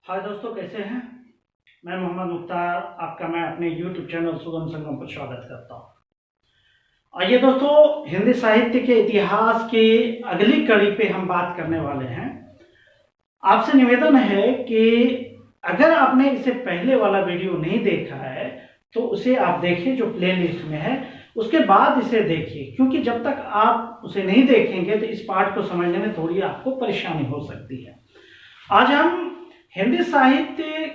हाय दोस्तों, कैसे हैं। मैं मोहम्मद मुख्तार आपका मैं अपने YouTube चैनल सुगम संगम पर स्वागत करता हूं। आइए दोस्तों, हिंदी साहित्य के इतिहास की अगली कड़ी पे हम बात करने वाले हैं। आपसे निवेदन है कि अगर आपने इससे पहले वाला वीडियो नहीं देखा है तो उसे आप देखिए, जो प्लेलिस्ट में है, उसके बाद इसे देखिए, क्योंकि जब तक आप उसे नहीं देखेंगे तो इस पार्ट को समझने में थोड़ी आपको परेशानी हो सकती है। आज हम हिंदी साहित्य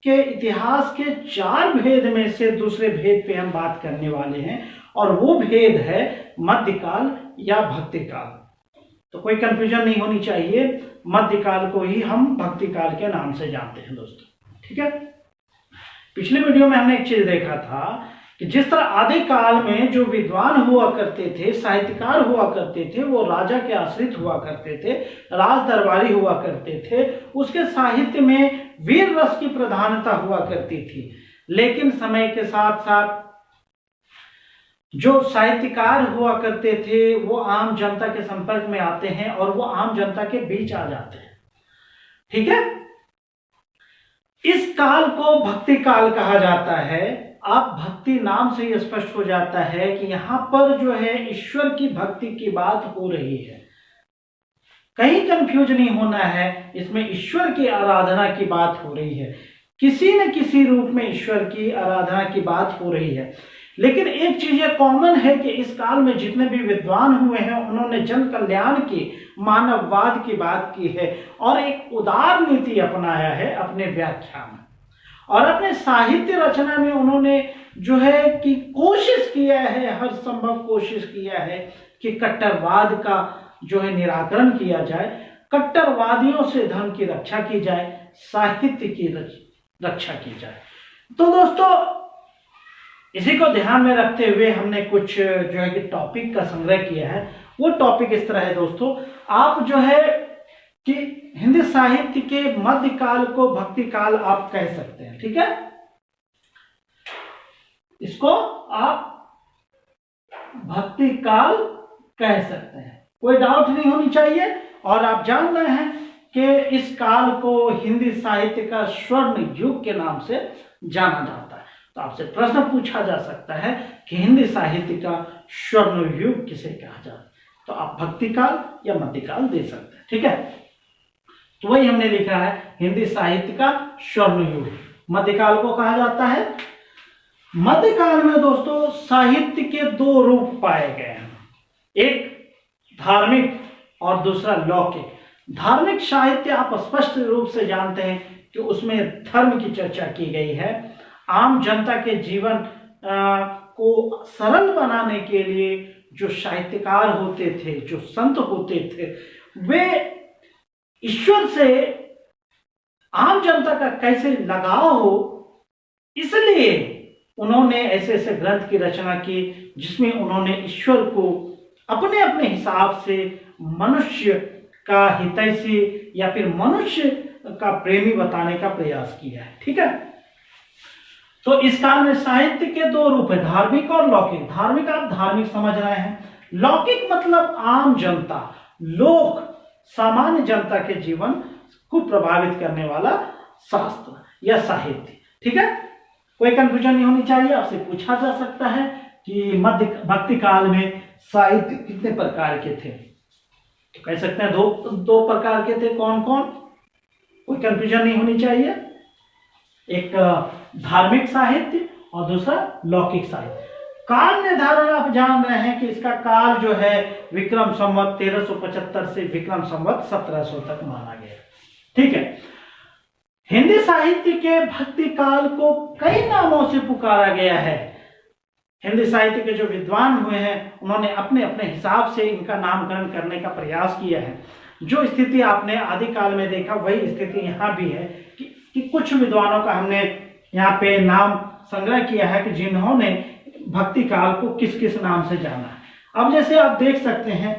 के इतिहास के 4 भेद में से दूसरे भेद पे हम बात करने वाले हैं, और वो भेद है मध्यकाल या भक्तिकाल। तो कोई कंफ्यूजन नहीं होनी चाहिए, मध्यकाल को ही हम भक्तिकाल के नाम से जानते हैं दोस्तों, ठीक है। पिछले वीडियो में हमने एक चीज देखा था कि जिस तरह आदि काल में जो विद्वान हुआ करते थे, साहित्यकार हुआ करते थे, वो राजा के आश्रित हुआ करते थे, राज दरबारी हुआ करते थे, उसके साहित्य में वीर रस की प्रधानता हुआ करती थी। लेकिन समय के साथ साथ जो साहित्यकार हुआ करते थे वो आम जनता के संपर्क में आते हैं और वो आम जनता के बीच आ जाते हैं, ठीक है। इस काल को भक्ति काल कहा जाता है। आप भक्ति नाम से ही स्पष्ट हो जाता है कि यहां पर जो है ईश्वर की भक्ति की बात हो रही है। कहीं कंफ्यूज नहीं होना है, इसमें ईश्वर की आराधना की बात हो रही है, किसी न किसी रूप में ईश्वर की आराधना की बात हो रही है। लेकिन एक चीज ये कॉमन है कि इस काल में जितने भी विद्वान हुए हैं उन्होंने जन कल्याण की, मानववाद की बात की है और एक उदार नीति अपनाया है अपने व्याख्या में, और अपने साहित्य रचना में उन्होंने जो है कि कोशिश किया है, हर संभव कोशिश किया है कि कट्टरवाद का जो है निराकरण किया जाए, कट्टरवादियों से धर्म की रक्षा की जाए, साहित्य की रक्षा की जाए। तो दोस्तों, इसी को ध्यान में रखते हुए हमने कुछ जो है कि टॉपिक का संग्रह किया है। वो टॉपिक इस तरह है दोस्तों, आप जो है कि हिंदी साहित्य के मध्यकाल को भक्ति काल आप कह सकते हैं, ठीक है। इसको आप भक्ति काल कह सकते हैं, कोई डाउट नहीं होनी चाहिए। और आप जान रहे हैं कि इस काल को हिंदी साहित्य का स्वर्ण युग के नाम से जाना जाता है। तो आपसे प्रश्न पूछा जा सकता है कि हिंदी साहित्य का स्वर्ण युग किसे कहा जाता है, तो आप भक्ति काल या मध्यकाल दे सकते हैं, ठीक है। तो वही हमने लिखा है, हिंदी साहित्य का स्वर्ण युग मध्यकाल को कहा जाता है। मध्यकाल में दोस्तों साहित्य के 2 रूप पाए गए हैं, एक धार्मिक और दूसरा लौकिक। धार्मिक साहित्य आप स्पष्ट रूप से जानते हैं कि उसमें धर्म की चर्चा की गई है। आम जनता के जीवन को सरल बनाने के लिए जो साहित्यकार होते थे, जो संत होते थे, वे ईश्वर से आम जनता का कैसे लगाव हो, इसलिए उन्होंने ऐसे ऐसे ग्रंथ की रचना की जिसमें उन्होंने ईश्वर को अपने अपने हिसाब से मनुष्य का हितैषी या फिर मनुष्य का प्रेमी बताने का प्रयास किया है, ठीक है। तो इस काल में साहित्य के 2 रूप है, धार्मिक और लौकिक। धार्मिक आप धार्मिक समझ रहे हैं, लौकिक मतलब आम जनता, लोक, सामान्य जनता के जीवन को प्रभावित करने वाला शास्त्र या साहित्य, ठीक है। कोई कंफ्यूजन नहीं होनी चाहिए। आपसे पूछा जा सकता है कि मध्य भक्ति काल में साहित्य कितने प्रकार के थे, तो कह सकते हैं दो प्रकार के थे। कौन कौन, कोई कंफ्यूजन नहीं होनी चाहिए। एक धार्मिक साहित्य और दूसरा लौकिक साहित्य। काल निर्धारण आप जान रहे हैं कि इसका काल जो है विक्रम संवत 1375 से विक्रम संवत 1700 तक माना गया, ठीक है। हिंदी साहित्य के भक्ति काल को कई नामों से पुकारा गया है। हिंदी साहित्य के जो विद्वान हुए हैं उन्होंने अपने अपने हिसाब से इनका नामकरण करने का प्रयास किया है। जो स्थिति आपने आदि काल में देखा वही स्थिति यहाँ भी है कि कुछ विद्वानों का हमने यहाँ पे नाम संग्रह किया है कि जिन्होंने भक्ति काल को किस किस नाम से जाना है। अब जैसे आप देख सकते हैं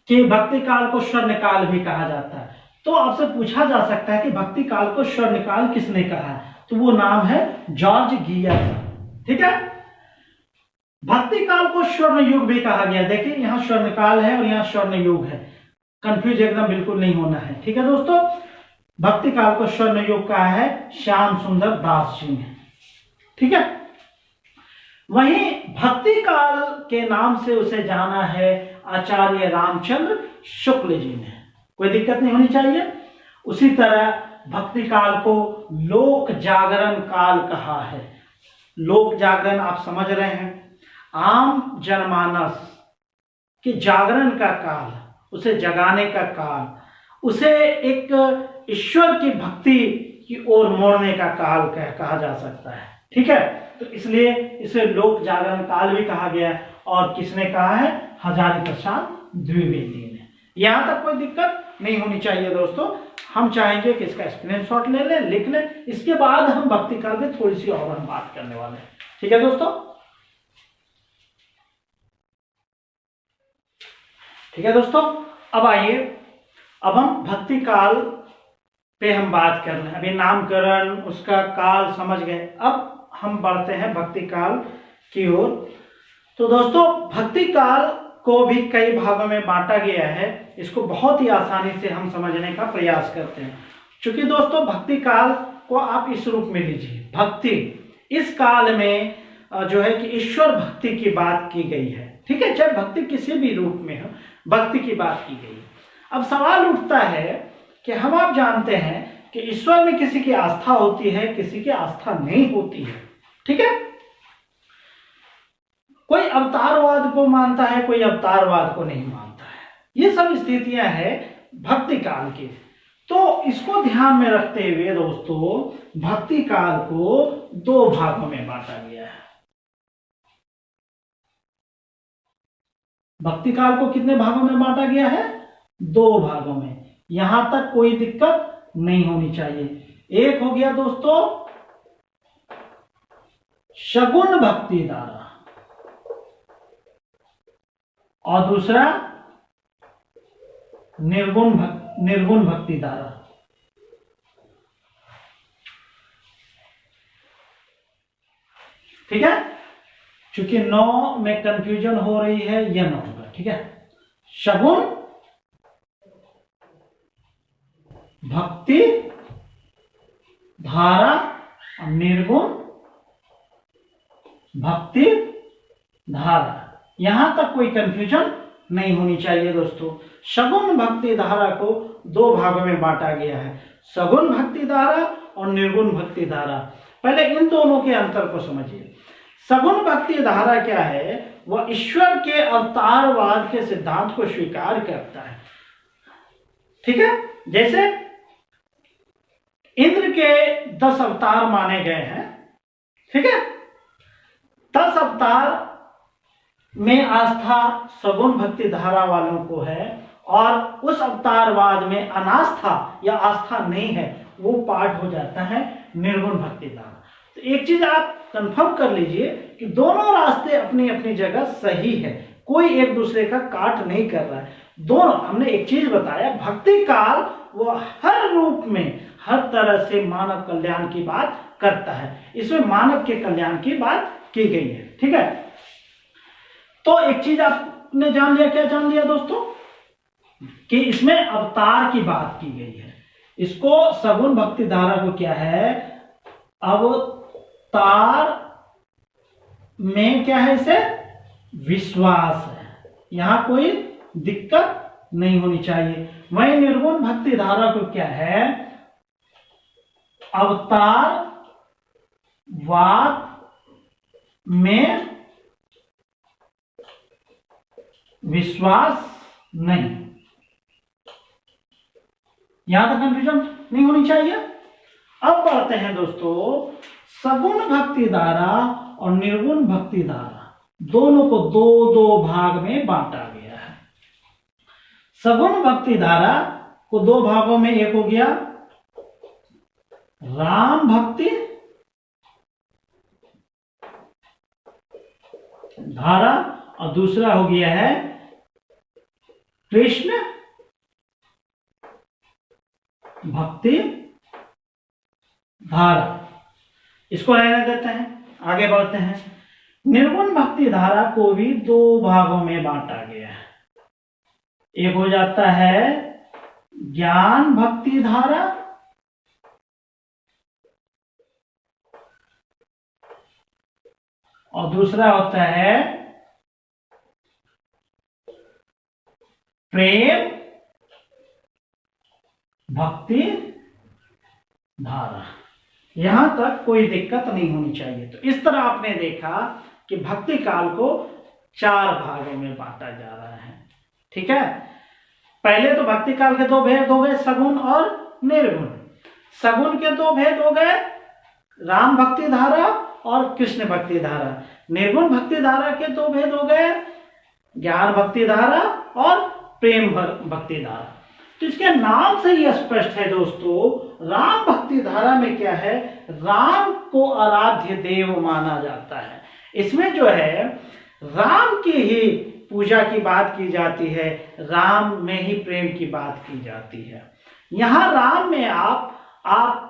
कि भक्ति काल को स्वर्ण काल भी कहा जाता है, तो आपसे पूछा जा सकता है कि भक्ति काल को स्वर्ण काल किसने कहा है, तो वो नाम है जॉर्ज गियर, ठीक है। भक्ति काल को स्वर्ण युग भी कहा गया। देखिए यहाँ स्वर्ण काल है और यहाँ स्वर्ण युग है, कंफ्यूज एकदम बिल्कुल नहीं होना है, ठीक है दोस्तों। भक्ति काल को स्वर्ण युग कहा है श्याम सुंदर दास जी ने। ठीक है, वहीं भक्ति काल के नाम से उसे जाना है आचार्य रामचंद्र शुक्ल जी ने। कोई दिक्कत नहीं होनी चाहिए। उसी तरह भक्ति काल को लोक जागरण काल कहा है। लोक जागरण आप समझ रहे हैं, आम जनमानस के जागरण का काल, उसे जगाने का काल, उसे एक ईश्वर की भक्ति की ओर मोड़ने का काल कहा जा सकता है। ठीक है, तो इसलिए इसे लोक जागरण काल भी कहा गया है। और किसने कहा है? हजारी प्रसाद द्विवेदी ने। यहां तक कोई दिक्कत नहीं होनी चाहिए दोस्तों। हम चाहेंगे कि इसका स्क्रीनशॉट ले लें, लिख लें, इसके बाद हम भक्ति काल में थोड़ी सी और हम बात करने वाले हैं। ठीक है दोस्तों, ठीक है दोस्तों। अब आइए, अब हम भक्ति काल पे हम बात कर रहे हैं। अभी नामकरण, उसका काल समझ गए, अब हम बढ़ते हैं भक्ति काल की ओर। तो दोस्तों, भक्ति काल को भी कई भागों में बांटा गया है। इसको बहुत ही आसानी से हम समझने का प्रयास करते हैं। क्योंकि दोस्तों, भक्ति काल को आप इस रूप में लीजिए, भक्ति, इस काल में जो है कि ईश्वर भक्ति की बात की गई है। ठीक है, चाहे भक्ति किसी भी रूप में हो, भक्ति की बात की गई है। अब सवाल उठता है कि हम आप जानते हैं कि ईश्वर में किसी की आस्था होती है, किसी की आस्था नहीं होती है। ठीक है, कोई अवतारवाद को मानता है, कोई अवतारवाद को नहीं मानता है। ये सब स्थितियां हैं भक्ति काल की। तो इसको ध्यान में रखते हुए दोस्तों, भक्ति काल को दो भागों में बांटा गया है। भक्ति काल को कितने भागों में बांटा गया है? दो भागों में। यहां तक कोई दिक्कत नहीं होनी चाहिए। एक हो गया दोस्तों शगुन भक्ति धारा, और दूसरा निर्गुण भक्ति धारा। ठीक है, चूंकि 9 में कंफ्यूजन हो रही है, यह 9 होगा। ठीक है, शगुन भक्ति धारा और निर्गुण भक्ति धारा। यहां तक कोई कंफ्यूजन नहीं होनी चाहिए दोस्तों। शगुन भक्ति धारा को दो भागों में बांटा गया है, सगुन भक्ति धारा और निर्गुण भक्ति धारा। पहले इन दोनों के अंतर को समझिए। सगुन भक्ति धारा क्या है? वह ईश्वर के अवतारवाद के सिद्धांत को स्वीकार करता है। ठीक है, जैसे इंद्र के 10 अवतार माने गए हैं। ठीक है, 10 अवतार में आस्था सगुन भक्ति धारा वालों को है, और उस अवतारवाद में अनास्था या आस्था नहीं है, वो पार्ट हो जाता है निर्गुण भक्ति धारा। तो एक चीज आप कंफर्म कर लीजिए कि दोनों रास्ते अपनी अपनी जगह सही है, कोई एक दूसरे का काट नहीं कर रहा है। दोनों, हमने एक चीज बताया, भक्ति काल वो हर रूप में हर तरह से मानव कल्याण की बात करता है। इसमें मानव के कल्याण की बात की गई है। ठीक है, तो एक चीज आपने जान लिया, क्या जान लिया दोस्तों? कि इसमें अवतार की बात की गई है। इसको सगुन भक्ति धारा को क्या है? अवतार में क्या है? इसे विश्वास है। यहां कोई दिक्कत नहीं होनी चाहिए। वहीं निर्गुण भक्ति धारा को क्या है? अवतार वाद में विश्वास नहीं। यहां तक कंफ्यूजन नहीं होनी चाहिए। अब बढ़ते हैं दोस्तों, सगुण भक्ति धारा और निर्गुण भक्ति धारा दोनों को दो दो भाग में बांटा गया है। सगुण भक्ति धारा को दो भागों में, एक हो गया राम भक्ति धारा और दूसरा हो गया है कृष्ण भक्ति धारा। इसको रहने देते हैं, आगे बढ़ते हैं। निर्गुण भक्ति धारा को भी दो भागों में बांटा गया है। एक हो जाता है ज्ञान भक्ति धारा और दूसरा होता है प्रेम भक्ति धारा। यहां तक कोई दिक्कत नहीं होनी चाहिए। तो इस तरह आपने देखा कि भक्ति काल को 4 भागों में बांटा जा रहा है। ठीक है, पहले तो भक्ति काल के 2 भेद हो गए, सगुण और निर्गुण। सगुण के 2 भेद हो गए, राम भक्ति धारा और कृष्ण भक्ति धारा। निर्गुण भक्ति धारा के 2 भेद हो गए, ज्ञान भक्ति धारा और प्रेम भक्ति धारा। तो इसके नाम से ही स्पष्ट है दोस्तों, राम भक्ति धारा में क्या है, राम को आराध्य देव माना जाता है। इसमें जो है राम की ही पूजा की बात की जाती है, राम में ही प्रेम की बात की जाती है। यहां राम में आप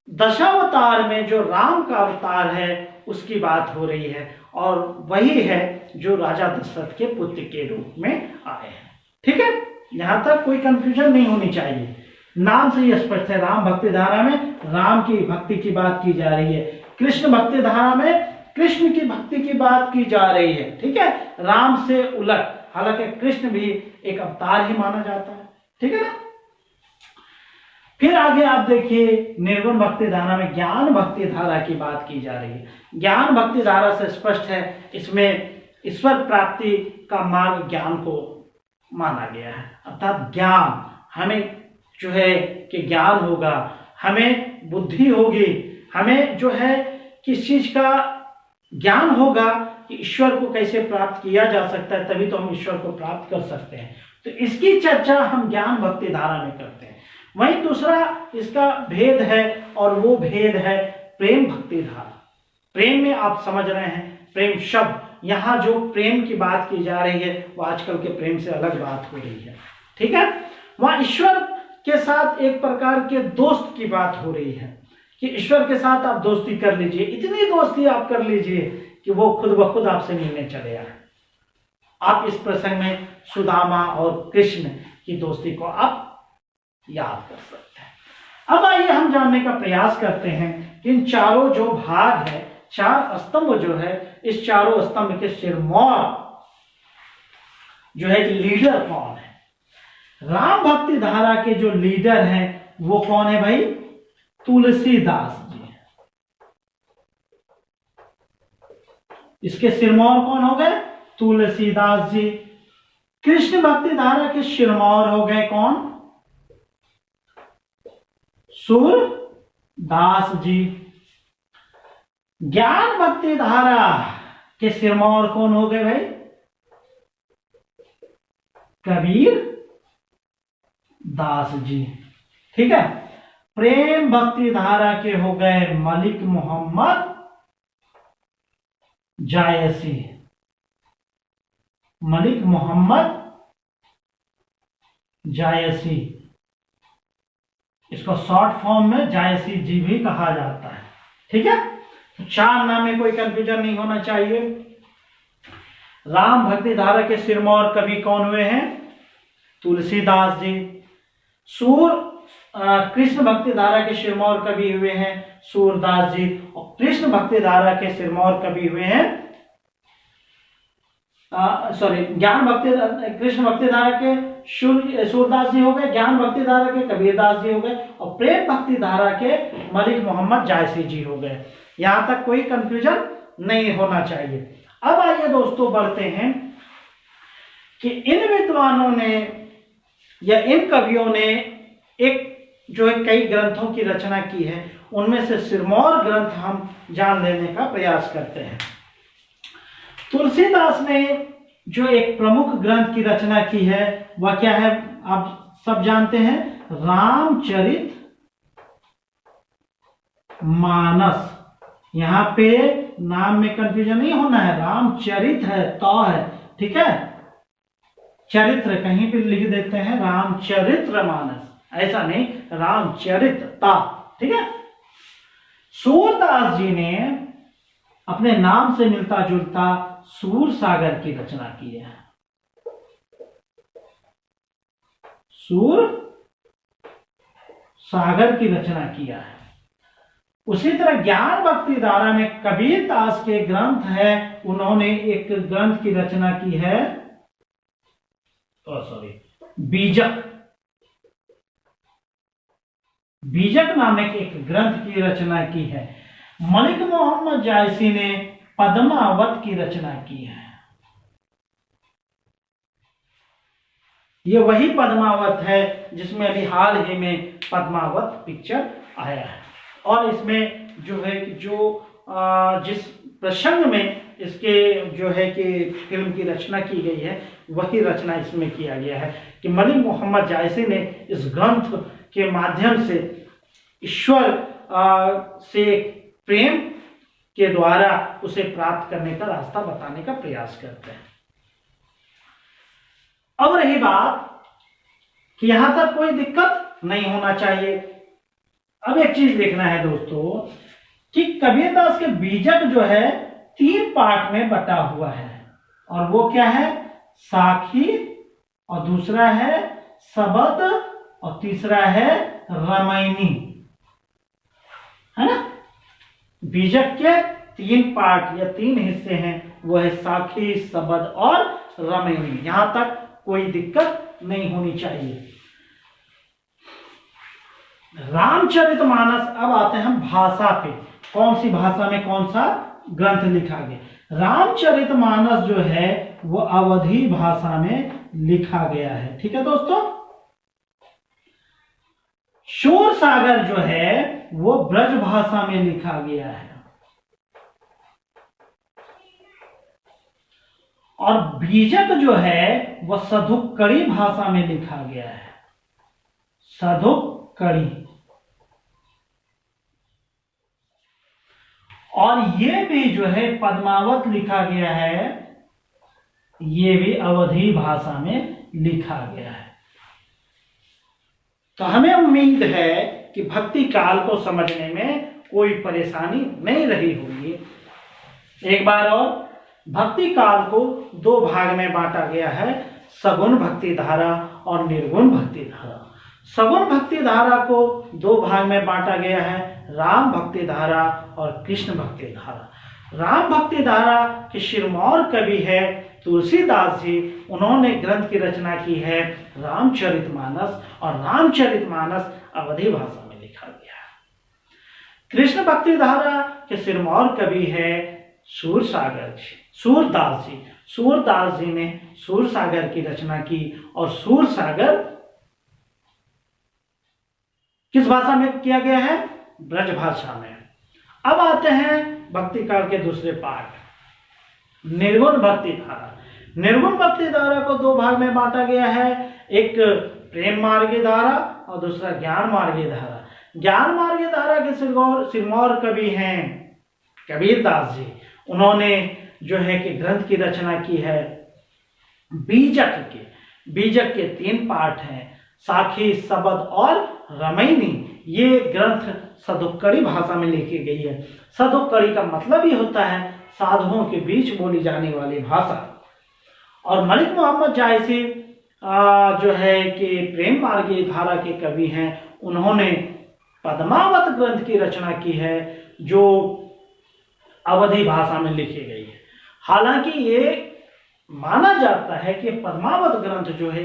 दशावतार में जो राम का अवतार है उसकी बात हो रही है, और वही है जो राजा दशरथ के पुत्र के रूप में आए हैं। ठीक है, यहां तक कोई कंफ्यूजन नहीं होनी चाहिए। नाम से ही स्पष्ट है, राम भक्ति धारा में राम की भक्ति की बात की जा रही है, कृष्ण भक्ति धारा में कृष्ण की भक्ति की बात की जा रही है। ठीक है, राम से उलट, हालांकि कृष्ण भी एक अवतार ही माना जाता है। ठीक है ना। फिर आगे आप देखिए, निर्गुण भक्ति धारा में ज्ञान भक्ति धारा की बात की जा रही है। ज्ञान भक्ति धारा से स्पष्ट है, इसमें ईश्वर प्राप्ति का मार्ग ज्ञान को माना गया है। अर्थात ज्ञान, हमें जो है कि ज्ञान होगा, हमें बुद्धि होगी, हमें जो है किस चीज का ज्ञान होगा कि ईश्वर को कैसे प्राप्त किया जा सकता है, तभी तो हम ईश्वर को प्राप्त कर सकते हैं। तो इसकी चर्चा हम ज्ञान भक्ति धारा में करते हैं। वहीं दूसरा इसका भेद है, और वो भेद है प्रेम भक्ति धारा। प्रेम में आप समझ रहे हैं, प्रेम शब्द, यहां जो प्रेम की बात की जा रही है वो आजकल के प्रेम से अलग बात हो रही है। ठीक है, वहां ईश्वर के साथ एक प्रकार के दोस्त की बात हो रही है कि ईश्वर के साथ आप दोस्ती कर लीजिए, इतनी दोस्ती आप कर लीजिए कि वो खुद ब खुद आपसे मिलने चले आए। आप इस प्रसंग में सुदामा और कृष्ण की दोस्ती को आप याद कर सकते हैं। अब आइए हम जानने का प्रयास करते हैं कि इन चारों जो भाग है, 4 स्तंभ जो है, इस चारों स्तंभ के सिरमौर जो है लीडर कौन है। राम भक्ति धारा के जो लीडर हैं वो कौन है भाई, तुलसीदास जी। इसके सिरमौर कौन हो गए, तुलसीदास जी। कृष्ण भक्ति धारा के सिरमौर हो गए कौन, सूरदास जी। ज्ञान भक्ति धारा के सिरमौर कौन हो गए भाई, कबीर दास जी। ठीक है, प्रेम भक्ति धारा के हो गए मलिक मोहम्मद जायसी। मलिक मोहम्मद जायसी, इसको शॉर्ट फॉर्म में जायसी जी भी कहा जाता है। ठीक है, 4 नाम में कोई कंफ्यूजन नहीं होना चाहिए। राम भक्ति धारा के सिरमौर कवि कौन हुए हैं, तुलसीदास जी। कृष्ण भक्ति धारा के सिरमौर कवि हुए हैं सूरदास जी, और कृष्ण भक्ति धारा के सिरमौर कवि हुए हैं ज्ञान भक्ति, कृष्ण भक्ति धारा के सूरदास जी हो गए, ज्ञान भक्ति धारा के कबीरदास जी हो गए, और प्रेम भक्ति धारा के मलिक मोहम्मद जायसी जी हो गए। यहां तक कोई कंफ्यूजन नहीं होना चाहिए। अब आइए दोस्तों बढ़ते हैं कि इन विद्वानों ने या इन कवियों ने एक जो है कई ग्रंथों की रचना की है, उनमें से सिरमौर ग्रंथ हम जान लेने का प्रयास करते हैं। तुलसीदास ने जो एक प्रमुख ग्रंथ की रचना की है वह क्या है, आप सब जानते हैं, रामचरित मानस। यहां पे नाम में कंफ्यूजन नहीं होना है, रामचरित है, तो है। ठीक है, चरित्र कहीं भी लिख देते हैं रामचरित्र मानस, ऐसा नहीं, रामचरित। ठीक है, सूरदास जी ने अपने नाम से मिलता जुलता सूर सागर की रचना की है। सूर सागर की रचना किया है। उसी तरह ज्ञान भक्ति धारा में कबीर दास के ग्रंथ है, उन्होंने एक ग्रंथ की रचना की है, बीजक। बीजक नामक एक ग्रंथ की रचना की है। मलिक मोहम्मद जायसी ने पद्मावत की रचना की है। ये वही पद्मावत है जिसमें अभी हाल ही में पद्मावत पिक्चर आया है। और इसमें जो है कि जिस प्रसंग में इसके जो है कि फिल्म की रचना की गई है, वही रचना इसमें किया गया है कि मलिक मोहम्मद जायसी ने इस ग्रंथ के माध्यम से ईश्वर से प्रेम के द्वारा उसे प्राप्त करने का रास्ता बताने का प्रयास करते हैं। अब रही बात कि यहां तक कोई दिक्कत नहीं होना चाहिए। अब एक चीज देखना है दोस्तों कि कबीरदास के बीजक जो है 3 पार्ट में बटा हुआ है, और वो क्या है? साखी, और दूसरा है सबद, और तीसरा है रामायणी, है ना। बीजक के 3 पार्ट या 3 हिस्से हैं, वो है साखी, सबद और रामायणी। यहां तक कोई दिक्कत नहीं होनी चाहिए। रामचरितमानस, अब आते हैं भाषा पे, कौन सी भाषा में कौन सा ग्रंथ लिखा गया। रामचरितमानस जो है वो अवधी भाषा में लिखा गया है, ठीक है दोस्तों। शूर सागर जो है वो ब्रज भाषा में लिखा गया है, और बीजक जो है वह सधुक्कड़ी भाषा में लिखा गया है, सधुक्कड़ी। और ये भी जो है पद्मावत लिखा गया है, ये भी अवधी भाषा में लिखा गया है। तो हमें उम्मीद है कि भक्ति काल को समझने में कोई परेशानी नहीं रही होगी। एक बार और, भक्ति काल को 2 भाग में बांटा गया है, सगुण भक्ति धारा और निर्गुण भक्ति धारा। सगुण भक्ति धारा को 2 भाग में बांटा गया है, राम भक्ति धारा और कृष्ण भक्ति धारा। राम भक्ति धारा के सिरमौर कवि है तुलसीदास जी, उन्होंने ग्रंथ की रचना की है रामचरितमानस, और रामचरितमानस अवधी भाषा में लिखा गया है। कृष्ण भक्ति धारा के सिरमौर कवि है सूरसागर जी, सूरदास जी। सूरदास जी ने सूरसागर की रचना की, और सूरसागर किस भाषा में किया गया है? ब्रज भाषा में। अब आते हैं भक्ति काल के दूसरे पार्ट, निर्गुण भक्ति धारा। निर्गुण भक्ति धारा को 2 भाग में बांटा गया है, एक प्रेम मार्गी धारा और दूसरा ज्ञान मार्गी धारा। ज्ञान मार्गी धारा के सिरमौर कवि हैं कबीरदास जी, उन्होंने जो है कि ग्रंथ की रचना की है बीजक के। बीजक के 3 पार्ट हैं, साखी, सबद और रामायणी। ये ग्रंथ सधुक्कड़ी भाषा में लिखी गई है। सधुक्कड़ी का मतलब ही होता है साधुओं के बीच बोली जाने वाली भाषा। और मलिक मोहम्मद जायसी जो है कि प्रेम मार्गी धारा के कवि हैं, उन्होंने पद्मावत ग्रंथ की रचना की है जो अवधी भाषा में लिखी गई है। हालांकि ये माना जाता है कि पद्मावत ग्रंथ जो है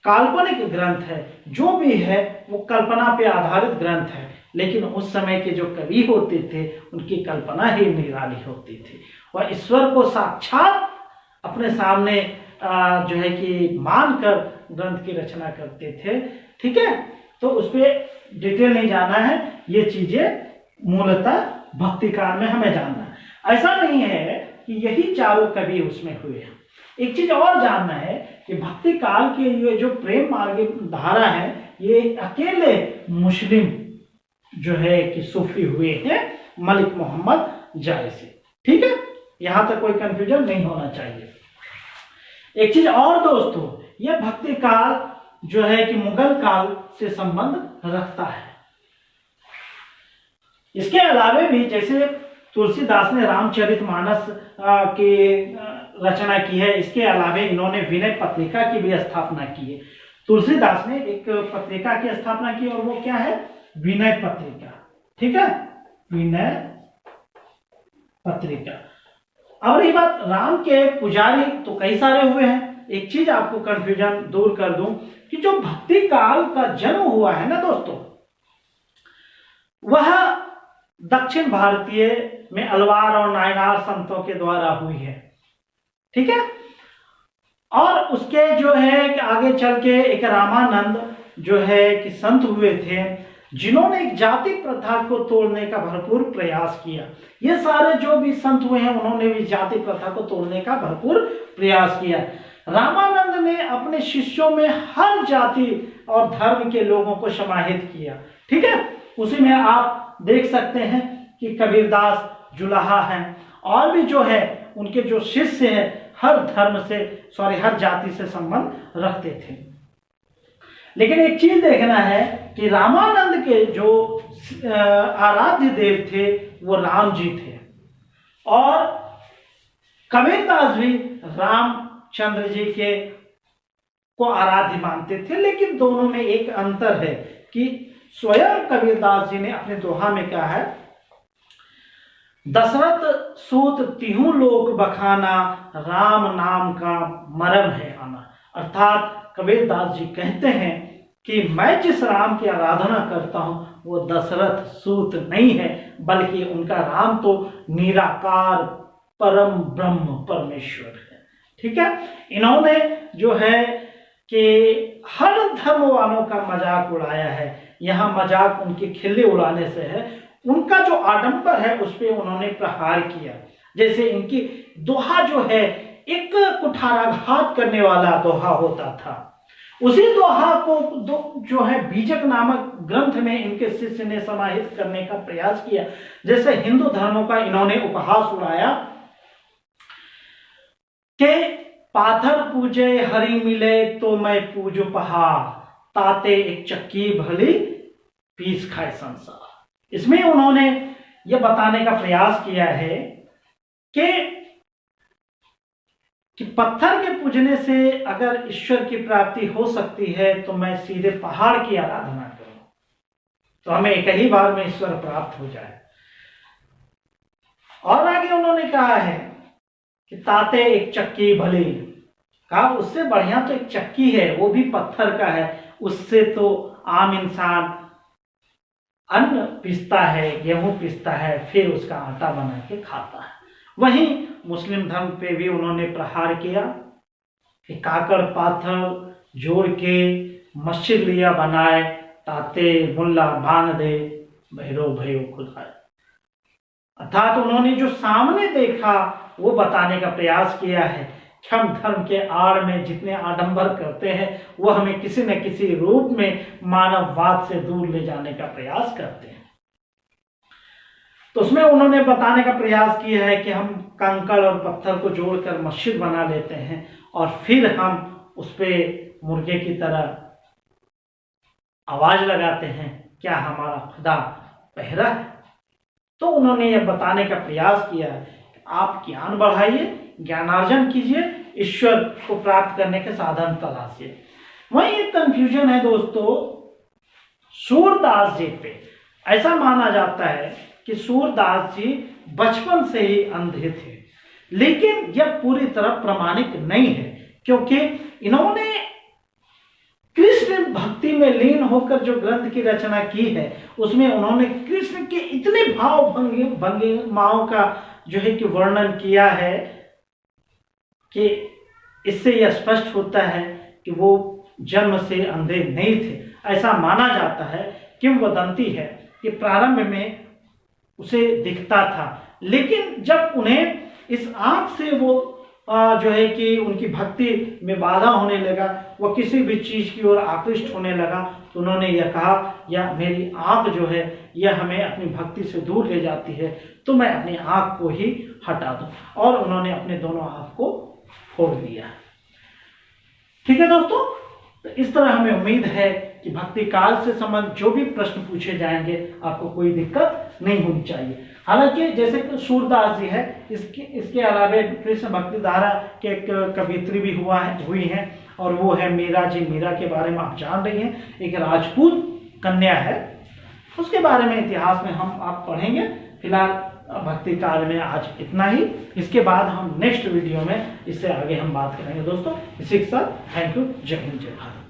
काल्पनिक ग्रंथ है, जो भी है वो कल्पना पे आधारित ग्रंथ है, लेकिन उस समय के जो कवि होते थे उनकी कल्पना ही निराली होती थी। वह ईश्वर को साक्षात अपने सामने जो है कि मानकर ग्रंथ की रचना करते थे, ठीक है। तो उस पर डिटेल नहीं जाना है, ये चीजें मूलतः भक्ति काल में हमें जानना है। ऐसा नहीं है कि यही चारों कवि उसमें हुए हैं। एक चीज और जानना है कि भक्ति काल के ये जो प्रेम मार्ग धारा है, ये अकेले मुस्लिम जो है कि सूफी हुए हैं, मलिक मोहम्मद जायसी, ठीक है। यहां तक कोई कंफ्यूजन नहीं होना चाहिए। एक चीज और दोस्तों, यह भक्ति काल जो है कि मुगल काल से संबंध रखता है। इसके अलावे भी जैसे तुलसीदास ने रामचरितमानस की रचना की है, इसके अलावे इन्होंने विनय पत्रिका की भी स्थापना की है। तुलसीदास ने एक पत्रिका की स्थापना की और वो क्या है? विनय पत्रिका, ठीक है। विनय पत्रिका। अब रही बात राम के पुजारी, तो कई सारे हुए हैं। एक चीज आपको कंफ्यूजन दूर कर दूं कि जो भक्ति काल का जन्म हुआ है ना दोस्तों, वह दक्षिण भारतीय में अलवार और नायनार संतों के द्वारा हुई है, ठीक है। और उसके जो है कि आगे चल के एक रामानंद जो है कि संत हुए थे, जिन्होंने एक जाति प्रथा को तोड़ने का भरपूर प्रयास किया। ये सारे जो भी संत हुए हैं उन्होंने भी जाति प्रथा को तोड़ने का भरपूर प्रयास किया। रामानंद ने अपने शिष्यों में हर जाति और धर्म के लोगों को समाहित किया, ठीक है। उसी में आप देख सकते हैं कि कबीरदास जुलाहा हैं, और भी जो है उनके जो शिष्य हैं हर धर्म से हर जाति से संबंध रखते थे। लेकिन एक चीज देखना है कि रामानंद के जो आराध्य देव थे वो राम जी थे, और कबीरदास भी रामचंद्र जी के को आराध्य मानते थे। लेकिन दोनों में एक अंतर है कि स्वयं कबीरदास जी ने अपने दोहा में कहा है, दशरथ सूत तिहु लोक बखाना, राम नाम का मरम है आना। अर्थात कबीरदास जी कहते हैं कि मैं जिस राम की आराधना करता हूं वो दशरथ सूत नहीं है, बल्कि उनका राम तो निराकार परम ब्रह्म परमेश्वर है, ठीक है। इन्होंने जो है कि हर धर्म वालों का मजाक उड़ाया है। यहाँ मजाक उनके खिल्ली उड़ाने से है, उनका जो आडंबर है उस पर उन्होंने प्रहार किया। जैसे इनकी दोहा जो है एक कुठाराघात करने वाला दोहा होता था, उसी दोहा को जो है बीजक नामक ग्रंथ में इनके शिष्य ने समाहित करने का प्रयास किया। जैसे हिंदू धर्मों का इन्होंने उपहास उड़ाया कि पाथर पूजे हरि मिले तो मैं पूजो पहाड़, ताते एक चक्की भली पीस खाए संसार। इसमें उन्होंने यह बताने का प्रयास किया है कि पत्थर के पूजने से अगर ईश्वर की प्राप्ति हो सकती है तो मैं सीधे पहाड़ की आराधना करूं तो हमें एक ही बार में ईश्वर प्राप्त हो जाए। और आगे उन्होंने कहा है कि ताते एक चक्की भली, कहा उससे बढ़िया तो एक चक्की है, वो भी पत्थर का है, उससे तो आम इंसान अन्न पीसता है, गेहूं पीसता है, फिर उसका आटा बना के खाता है। वहीं मुस्लिम धर्म पे भी उन्होंने प्रहार किया कि काकड़ पाथर जोड़ के मस्जिद लिया बनाए, ताते मुल्ला बांध दे भैरो भयो खुदाए। अर्थात उन्होंने जो सामने देखा वो बताने का प्रयास किया है कि हम धर्म के आड़ में जितने आडंबर करते हैं वो हमें किसी न किसी रूप में मानववाद से दूर ले जाने का प्रयास करते हैं। तो उसमें उन्होंने बताने का प्रयास किया है कि हम कंकड़ और पत्थर को जोड़कर मस्जिद बना लेते हैं और फिर हम उस पे मुर्गे की तरह आवाज लगाते हैं, क्या हमारा खुदा पहरा है? तो उन्होंने यह बताने का प्रयास किया है कि आप ज्ञान बढ़ाइए, ज्ञानार्जन कीजिए, ईश्वर को प्राप्त करने के साधन तलाशिए। वहीं एक कंफ्यूजन है दोस्तों सूरदास जी पे। ऐसा माना जाता है कि सूरदास जी बचपन से ही अंधे थे, लेकिन यह पूरी तरह प्रमाणिक नहीं है, क्योंकि इन्होंने कृष्ण भक्ति में लीन होकर जो ग्रंथ की रचना की है उसमें उन्होंने कृष्ण के इतने भाव भंगिमाओं का जो है कि वर्णन किया है कि इससे यह स्पष्ट होता है कि वो जन्म से अंधे नहीं थे। ऐसा माना जाता है, किंवदंती है कि प्रारंभ में उसे दिखता था, लेकिन जब उन्हें इस आंख से वो जो है कि उनकी भक्ति में बाधा होने लगा, वो किसी भी चीज की ओर आकृष्ट होने लगा, तो उन्होंने यह कहा यह मेरी आंख जो है यह हमें अपनी भक्ति से दूर ले जाती है, तो मैं अपनी आंख को ही हटा दूं। और उन्होंने अपने दोनों आंख को फोड़ दिया। ठीक है दोस्तों, तो इस तरह हमें उम्मीद है कि भक्ति काल से संबंध जो भी प्रश्न पूछे जाएंगे आपको कोई दिक्कत नहीं होनी चाहिए। हालांकि जैसे कि सूरदास जी है, इसके अलावा कृष्ण भक्ति धारा के एक कवियत्री भी हुई है और वो है मीरा जी। मीरा के बारे में आप जान रही हैं, एक राजपूत कन्या है उसके बारे में इतिहास में हम आप पढ़ेंगे। फिलहाल भक्ति काल में आज इतना ही। इसके बाद हम नेक्स्ट वीडियो में इससे आगे हम बात करेंगे दोस्तों। इसी के साथ थैंक यू। जय हिंद जय भारत।